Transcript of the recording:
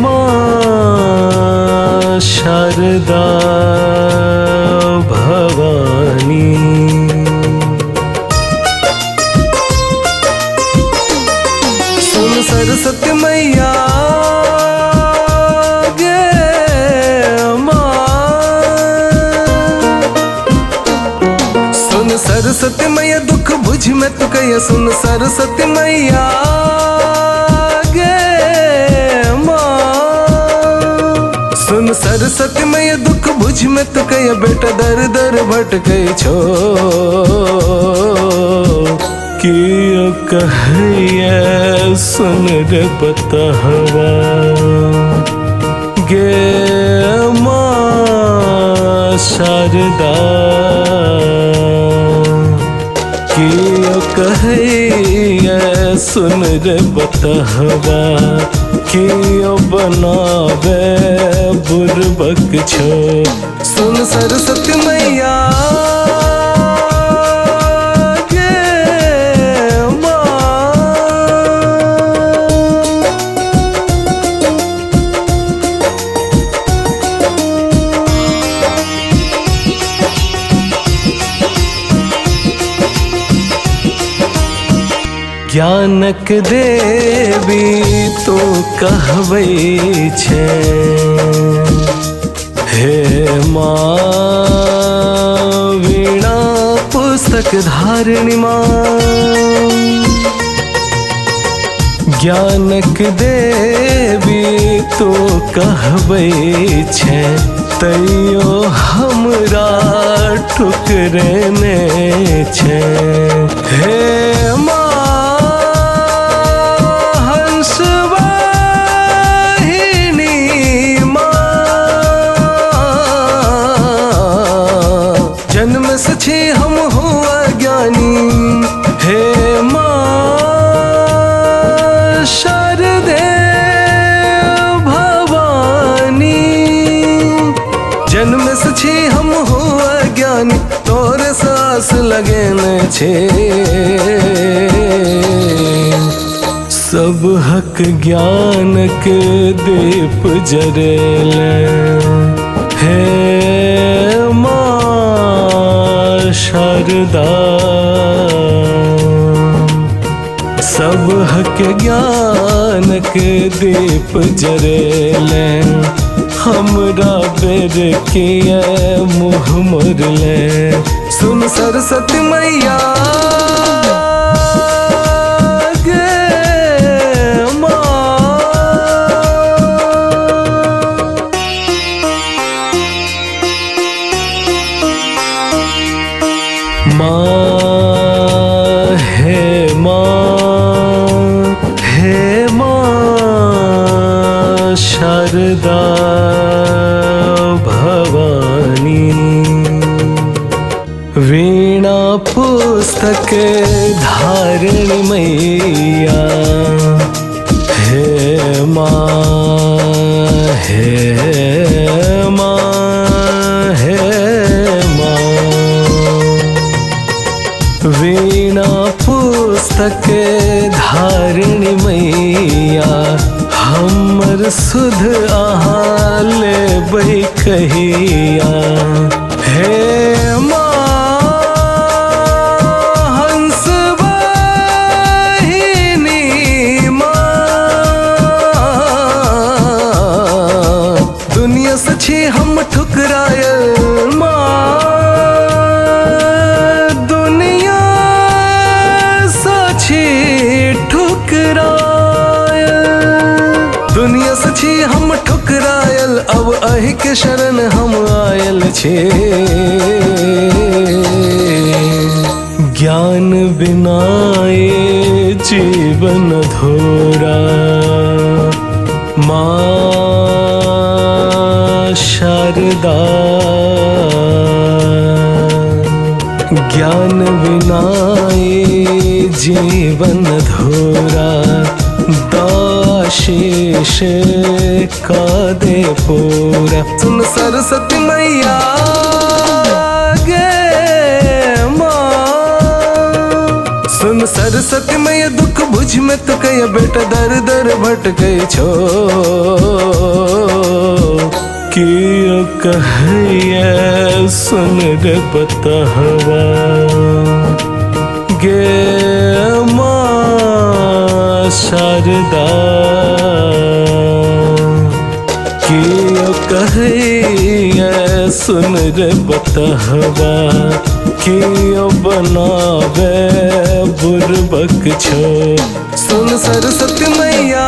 माँ शारदा भवानी। सुन सरस्वती मैया गे माँ, सुन सरस्वती मैया दुख बुझ में तू कहिए। सुन सरस्वती मैया गे माँ, सुन सरस्वती मैया दुख बुझ में तू कहिए। बेटा दर दर भटके छो कि कहिए सुन रे बतहवा गे माँ शारदा। कि कहिए सुन रे बतहवा कि बनावे बुरबक छो। सुन सरस्वती मैया ज्ञानक देवी तो कहबै छे। हे माँ वीणा पुस्तक धारिणी माँ, ज्ञानक देवी तो कहबै छे। तैयो हमरा ठुकरेने छे। हे माँ जन्म से छी हम हो अज्ञानी। हे माँ शारदे भवानी, जन्म से छी हम हो अज्ञानी। तोरे सास लगेने छे सब हक ज्ञान के दीप जरेले। हे माँ शारदा सब हक ज्ञान के दीप जरेले। हमरा बेर किए मुँह मुरले। सुन सरस्वती मैया माँ हे माँ शारदा भवानी। वीणा पुस्तक धारिणी मैया। हे माँ हे माँ हे माँ, वीणा पुस्तक धारिणी मैया। हमर सुध अहाँ लेबै कहिया। हे माँ हंस वाहिनी माँ, दुनिया से छी हम ठुकरायल माँ। दुनिया से छी हम ठुकरायल, अब अहि के शरण हम आयल छे। ज्ञान बिना ये जीवन धोरा। माँ शारदा ज्ञान बिना ये जीवन धोरा। दाशीष का दे पूरा। सुन सरस्वती मैया गे माँ, सुन सुन सरस्वती मैया दुख बुझ में तो कहिया बेटा दर दर भटके छो कियो कहिए सुन रे बतहवा गे माँ शारदा कियो कहिए सुन रे बतहवा कियो बनावे बुरबक छो सुन सरस्वती मैया